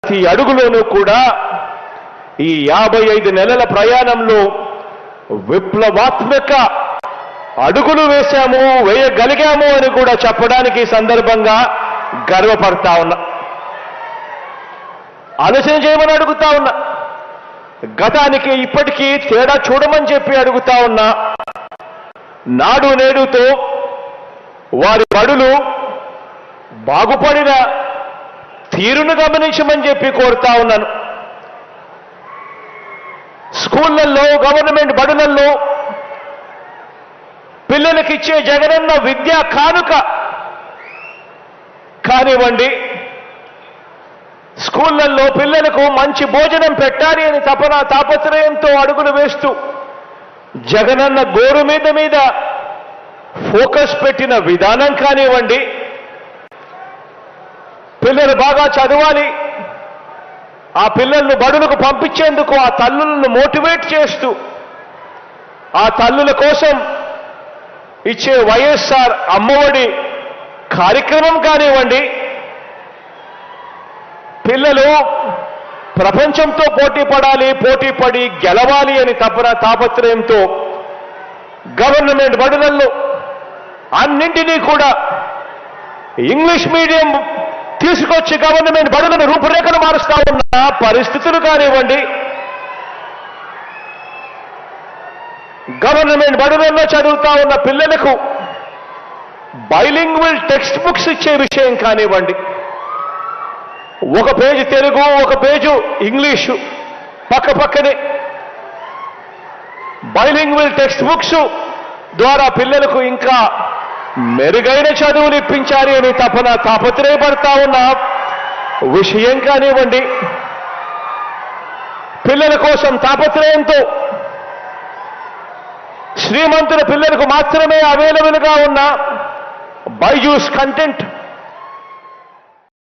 ప్రతి అడుగులోనూ కూడా ఈ 55 నెలల ప్రయాణంలో విప్లవాత్మక అడుగులు వేయగలిగాము అని కూడా చెప్పడానికి ఈ సందర్భంగా గర్వపడతా ఉన్నా. ఆలోచన చేయమని అడుగుతా ఉన్నా. గతానికి ఇప్పటికీ తేడా చూడమని చెప్పి అడుగుతా ఉన్నా. నాడు నేడుతో వారి బడులు బాగుపడిన తీరును గమనించమని చెప్పి కోరుతా ఉన్నాను. స్కూళ్లలో, గవర్నమెంట్ బడులలో పిల్లలకిచ్చే జగనన్న విద్యా కానుక కానివ్వండి, స్కూళ్లలో పిల్లలకు మంచి భోజనం పెట్టాలి అని తాపత్రయంతో అడుగులు వేస్తూ జగనన్న గోరు మీద ఫోకస్ పెట్టిన విధానం కానివ్వండి, పిల్లలు బాగా చదవాలి, ఆ పిల్లలను బడులకు పంపించేందుకు ఆ తల్లులను మోటివేట్ చేస్తూ ఆ తల్లుల కోసం ఇచ్చే వైఎస్ఆర్ అమ్మఒడి కార్యక్రమం కానివ్వండి, పిల్లలు ప్రపంచంతో పోటీపడి గెలవాలి అని తాపత్రయంతో గవర్నమెంట్ బడులలో అన్నింటినీ కూడా ఇంగ్లీష్ మీడియం తీసుకొచ్చి గవర్నమెంట్ బడులను రూపురేఖలు మారుస్తా ఉన్న పరిస్థితులు కానివ్వండి, గవర్నమెంట్ బడులలో చదువుతా ఉన్న పిల్లలకు బైలింగ్వల్ టెక్స్ట్ బుక్స్ ఇచ్చే విషయం కానివ్వండి, ఒక పేజీ తెలుగు, ఒక పేజు ఇంగ్లీషు పక్కనే బైలింగ్వల్ టెక్స్ట్ బుక్స్ ద్వారా పిల్లలకు ఇంకా మెరుగైన చదువులు ఇప్పించాలి అని తాపత్రయపడతా ఉన్న విషయం కానివ్వండి, పిల్లల కోసం తాపత్రయంతో శ్రీమంతుల పిల్లలకు మాత్రమే అవైలబుల్గా ఉన్న బైజూస్ కంటెంట్